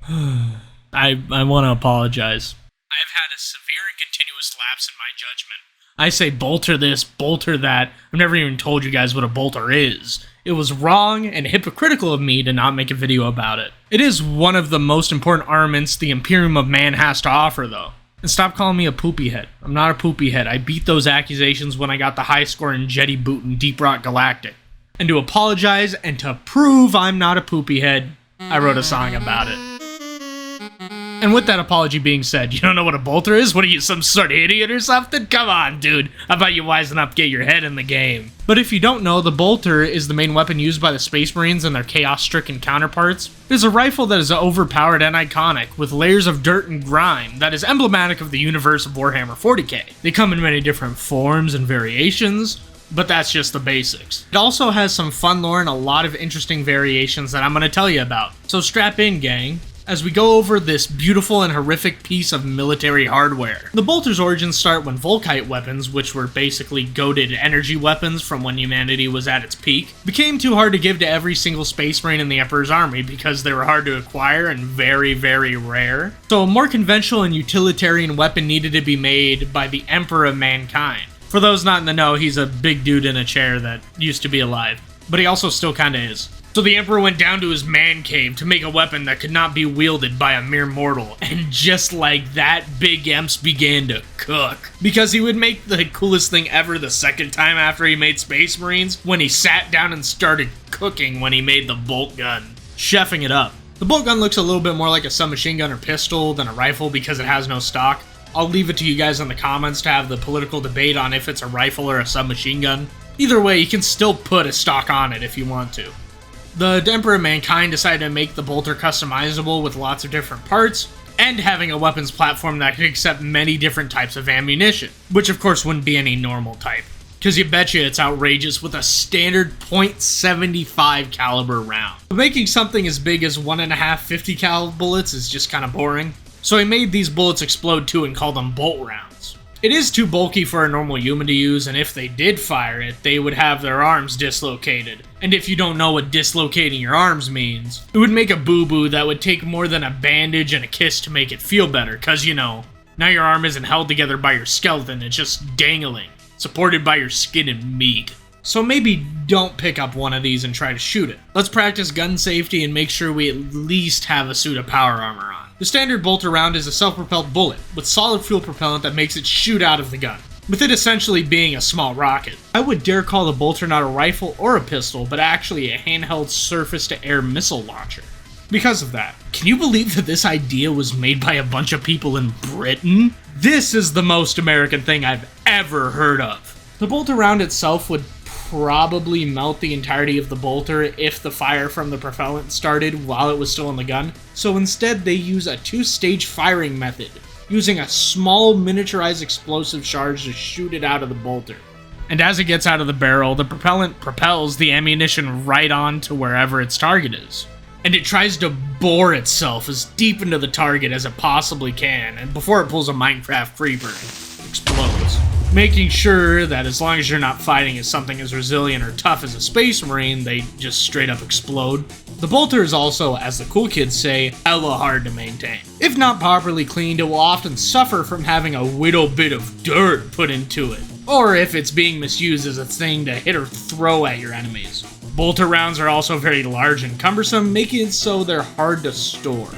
I want to apologize. I have had a severe and continuous lapse in my judgment. I say bolter this, bolter that. I've never even told you guys what a bolter is. It was wrong and hypocritical of me to not make a video about it. It is one of the most important armaments the Imperium of Man has to offer, though. And stop calling me a poopy head. I'm not a poopy head. I beat those accusations when I got the high score in Jedi Boot in Deep Rock Galactic. And to apologize and to prove I'm not a poopy head, I wrote a song about it. And with that apology being said, you don't know what a bolter is? What are you, some sort of idiot or something? Come on, dude. How about you wisen up, get your head in the game? But if you don't know, the bolter is the main weapon used by the Space Marines and their chaos-stricken counterparts. It is a rifle that is overpowered and iconic, with layers of dirt and grime that is emblematic of the universe of Warhammer 40k. They come in many different forms and variations, but that's just the basics. It also has some fun lore and a lot of interesting variations that I'm going to tell you about. So strap in, gang, as we go over this beautiful and horrific piece of military hardware. The bolter's origins start when Volkite weapons, which were basically goated energy weapons from when humanity was at its peak, became too hard to give to every single Space Marine in the Emperor's army because they were hard to acquire and very, very rare. So a more conventional and utilitarian weapon needed to be made by the Emperor of Mankind. For those not in the know, he's a big dude in a chair that used to be alive, but he also still kinda is. So the Emperor went down to his man cave to make a weapon that could not be wielded by a mere mortal, and just like that, Big Emps began to cook. Because he would make the coolest thing ever the second time after he made Space Marines, when he sat down and started cooking when he made the bolt gun, chefing it up. The bolt gun looks a little bit more like a submachine gun or pistol than a rifle because it has no stock. I'll leave it to you guys in the comments to have the political debate on if it's a rifle or a submachine gun. Either way, you can still put a stock on it if you want to. The Emperor of Mankind decided to make the bolter customizable with lots of different parts, and having a weapons platform that could accept many different types of ammunition, which of course wouldn't be any normal type, because you betcha it's outrageous with a standard .75 caliber round. But making something as big as 1.5 50 cal bullets is just kind of boring, so he made these bullets explode too and called them bolt rounds. It is too bulky for a normal human to use, and if they did fire it, they would have their arms dislocated. And if you don't know what dislocating your arms means, it would make a boo-boo that would take more than a bandage and a kiss to make it feel better, cause you know, now your arm isn't held together by your skeleton, it's just dangling, supported by your skin and meat. So maybe don't pick up one of these and try to shoot it. Let's practice gun safety and make sure we at least have a suit of power armor on. The standard bolter round is a self-propelled bullet with solid fuel propellant that makes it shoot out of the gun, with it essentially being a small rocket. I would dare call the bolter not a rifle or a pistol, but actually a handheld surface-to-air missile launcher. Because of that, can you believe that this idea was made by a bunch of people in Britain? This is the most American thing I've ever heard of. The bolter round itself would probably melt the entirety of the bolter if the fire from the propellant started while it was still in the gun. So instead they use a two-stage firing method, using a small miniaturized explosive charge to shoot it out of the bolter. And as it gets out of the barrel, the propellant propels the ammunition right on to wherever its target is. And it tries to bore itself as deep into the target as it possibly can, and before it pulls a Minecraft creeper, it explodes. Making sure that as long as you're not fighting as something as resilient or tough as a Space Marine, they just straight up explode. The bolter is also, as the cool kids say, hella hard to maintain. If not properly cleaned, it will often suffer from having a little bit of dirt put into it, or if it's being misused as a thing to hit or throw at your enemies. Bolter rounds are also very large and cumbersome, making it so they're hard to store,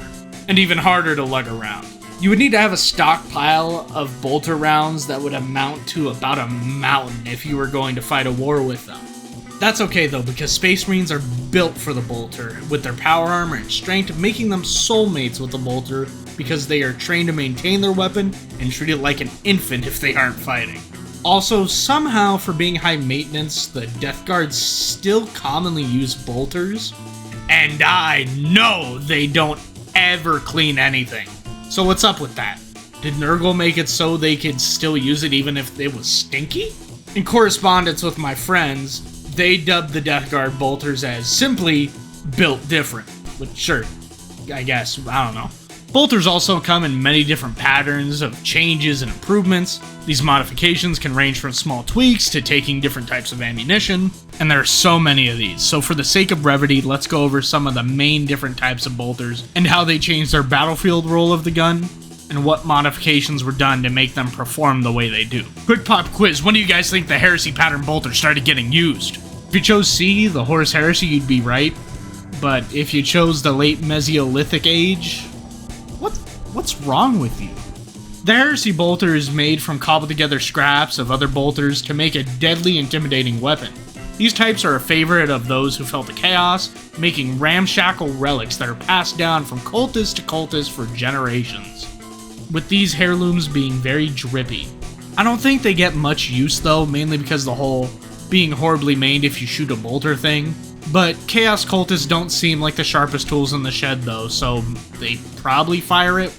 and even harder to lug around. You would need to have a stockpile of bolter rounds that would amount to about a mountain if you were going to fight a war with them. That's okay though, because Space Marines are built for the bolter, with their power armor and strength making them soulmates with the bolter because they are trained to maintain their weapon and treat it like an infant if they aren't fighting. Also, somehow for being high maintenance, the Death Guards still commonly use bolters, and I know they don't ever clean anything. So what's up with that? Did Nurgle make it so they could still use it even if it was stinky? In correspondence with my friends, they dubbed the Death Guard bolters as simply built different. Which, sure, I guess, I don't know. Bolters also come in many different patterns of changes and improvements. These modifications can range from small tweaks to taking different types of ammunition, and there are so many of these. So for the sake of brevity, let's go over some of the main different types of bolters and how they change their battlefield role of the gun, and what modifications were done to make them perform the way they do. Quick pop quiz, when do you guys think the Heresy pattern bolter started getting used? If you chose C, the Horus Heresy, you'd be right. But if you chose the late Mesolithic age, what's wrong with you? The Heresy bolter is made from cobbled together scraps of other bolters to make a deadly, intimidating weapon. These types are a favorite of those who felt the chaos, making ramshackle relics that are passed down from cultist to cultist for generations, with these heirlooms being very drippy. I don't think they get much use though, mainly because the whole being horribly maimed if you shoot a bolter thing. But Chaos Cultists don't seem like the sharpest tools in the shed though, so they probably fire it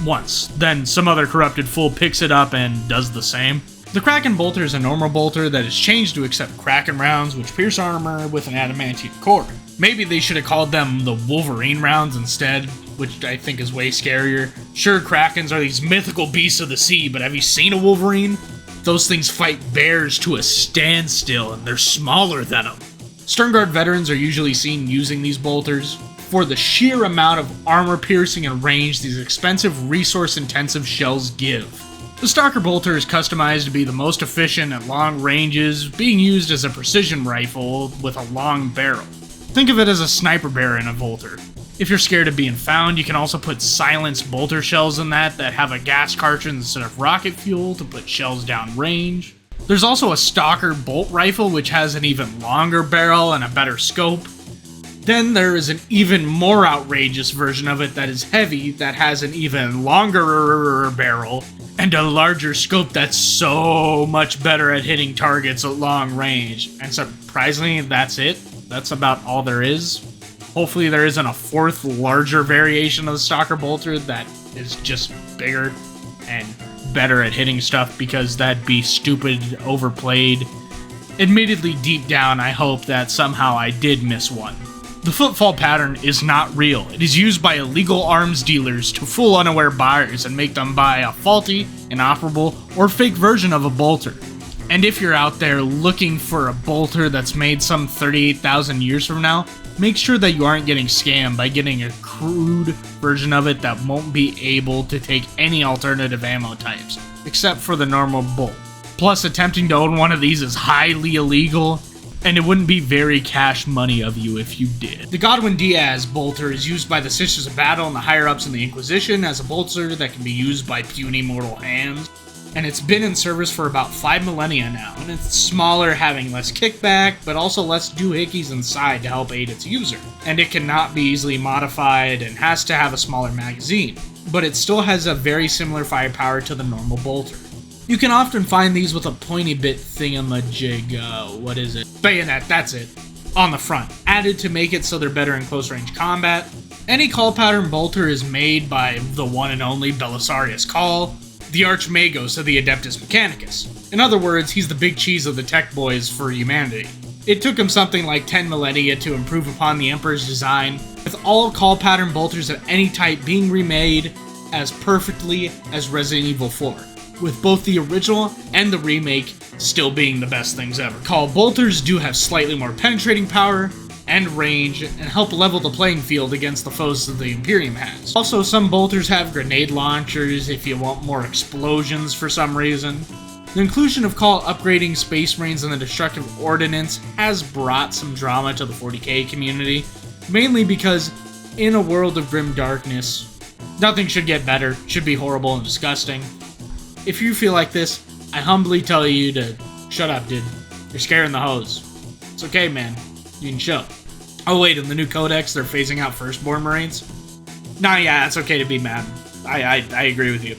once. Then some other corrupted fool picks it up and does the same. The KRAKEN bolter is a normal bolter that is changed to accept KRAKEN rounds, which pierce armor with an adamantium core. Maybe they should have called them the Wolverine rounds instead, which I think is way scarier. Sure, KRAKENs are these mythical beasts of the sea, but have you seen a Wolverine? Those things fight bears to a standstill, and they're smaller than them. Sternguard veterans are usually seen using these bolters for the sheer amount of armor piercing and range these expensive, resource-intensive shells give. The Stalker bolter is customized to be the most efficient at long ranges, being used as a precision rifle with a long barrel. Think of it as a sniper bear in a bolter. If you're scared of being found, you can also put silenced bolter shells in that have a gas cartridge instead of rocket fuel to put shells down range. There's also a Stalker bolt rifle, which has an even longer barrel and a better scope. Then there is an even more outrageous version of it that is heavy, that has an even longer barrel and a larger scope that's so much better at hitting targets at long range. And surprisingly, that's it. That's about all there is. Hopefully there isn't a fourth larger variation of the Stalker bolter that is just bigger and better at hitting stuff, because that'd be stupid, overplayed. Admittedly, deep down, I hope that somehow I did miss one. The footfall pattern is not real. It is used by illegal arms dealers to fool unaware buyers and make them buy a faulty, inoperable, or fake version of a bolter. And if you're out there looking for a bolter that's made some 38,000 years from now, make sure that you aren't getting scammed by getting a crude version of it that won't be able to take any alternative ammo types, except for the normal bolt. Plus, attempting to own one of these is highly illegal, and it wouldn't be very cash money of you if you did. The Godwyn Diaz bolter is used by the Sisters of Battle and the higher-ups in the Inquisition as a bolter that can be used by puny mortal hands. And it's been in service for about 5 millennia now, and it's smaller, having less kickback, but also less doohickeys inside to help aid its user. And it cannot be easily modified and has to have a smaller magazine, but it still has a very similar firepower to the normal bolter. You can often find these with a pointy bit thingamajig, what is it? Bayonet, that's it. On the front, added to make it so they're better in close range combat. Any CAWL pattern bolter is made by the one and only Belisarius CAWL, the Archmagos of the Adeptus Mechanicus. In other words, he's the big cheese of the tech boys for humanity. It took him something like 10 millennia to improve upon the Emperor's design, with all CAWL pattern bolters of any type being remade as perfectly as Resident Evil 4, with both the original and the remake still being the best things ever. CAWL bolters do have slightly more penetrating power and range, and help level the playing field against the foes that the Imperium has. Also, some bolters have grenade launchers if you want more explosions for some reason. The inclusion of CAWL upgrading Space Marines and the Destructive Ordnance has brought some drama to the 40k community, mainly because in a world of grim darkness, nothing should get better, should be horrible and disgusting. If you feel like this, I humbly tell you to shut up, dude. You're scaring the hose. It's okay, man. You can chill. Oh wait, in the new codex, they're phasing out Firstborn Marines? Nah, yeah, it's okay to be mad. I agree with you.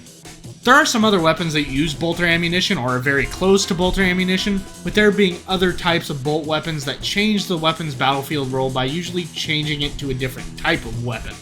There are some other weapons that use bolter ammunition or are very close to bolter ammunition, with there being other types of bolt weapons that change the weapon's battlefield role by usually changing it to a different type of weapon.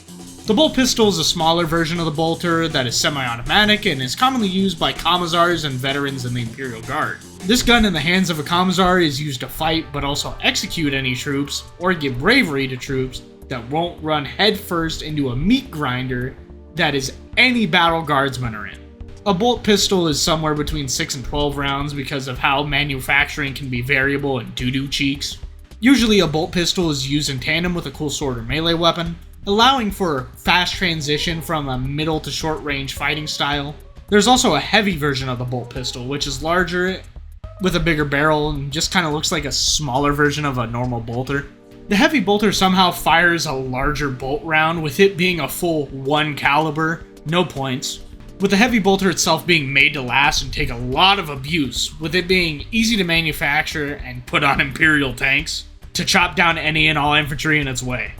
The bolt pistol is a smaller version of the bolter that is semi-automatic and is commonly used by commissars and veterans in the Imperial Guard. This gun in the hands of a commissar is used to fight but also execute any troops or give bravery to troops that won't run headfirst into a meat grinder that is any battle guardsmen are in. A bolt pistol is somewhere between 6 and 12 rounds because of how manufacturing can be variable and doo-doo cheeks. Usually a bolt pistol is used in tandem with a cool sword or melee weapon, allowing for fast transition from a middle to short range fighting style. There's also a heavy version of the bolt pistol, which is larger with a bigger barrel and just kind of looks like a smaller version of a normal bolter. The heavy bolter somehow fires a larger bolt round, with it being a full 1 caliber, no points, with the heavy bolter itself being made to last and take a lot of abuse, with it being easy to manufacture and put on Imperial tanks to chop down any and all infantry in its way.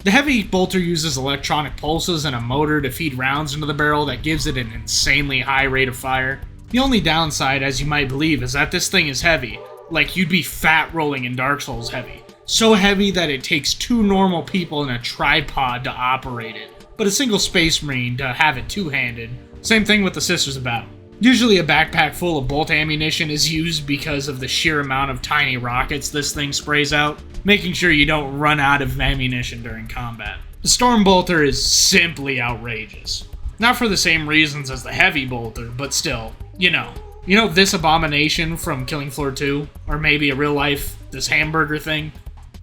The heavy bolter uses electronic pulses and a motor to feed rounds into the barrel that gives it an insanely high rate of fire. The only downside, as you might believe, is that this thing is heavy, like you'd be fat rolling in Dark Souls heavy. So heavy that it takes 2 normal people and a tripod to operate it, but a single Space Marine to have it two-handed. Same thing with the Sisters of Battle. Usually a backpack full of bolt ammunition is used because of the sheer amount of tiny rockets this thing sprays out, making sure you don't run out of ammunition during combat. The Storm Bolter is simply outrageous. Not for the same reasons as the Heavy Bolter, but still, you know this abomination from Killing Floor 2? Or maybe a real life, this hamburger thing?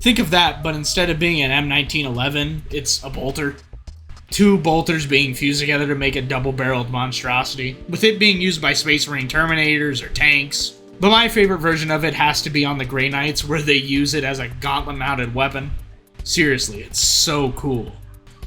Think of that, but instead of being an M1911, it's a bolter. 2 bolters being fused together to make a double-barreled monstrosity, with it being used by Space Marine Terminators or tanks. But my favorite version of it has to be on the Grey Knights, where they use it as a gauntlet-mounted weapon. Seriously, it's so cool.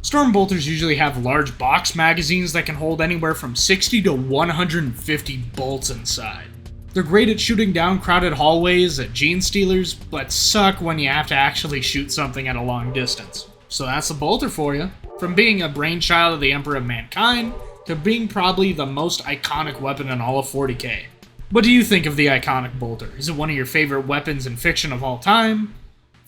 Storm bolters usually have large box magazines that can hold anywhere from 60 to 150 bolts inside. They're great at shooting down crowded hallways at gene stealers, but suck when you have to actually shoot something at a long distance. So that's a bolter for you. From being a brainchild of the Emperor of Mankind, to being probably the most iconic weapon in all of 40k. What do you think of the iconic bolter? Is it one of your favorite weapons in fiction of all time?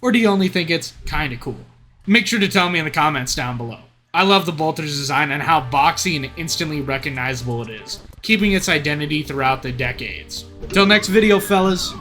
Or do you only think it's kinda cool? Make sure to tell me in the comments down below. I love the bolter's design and how boxy and instantly recognizable it is, keeping its identity throughout the decades. Till next video, fellas.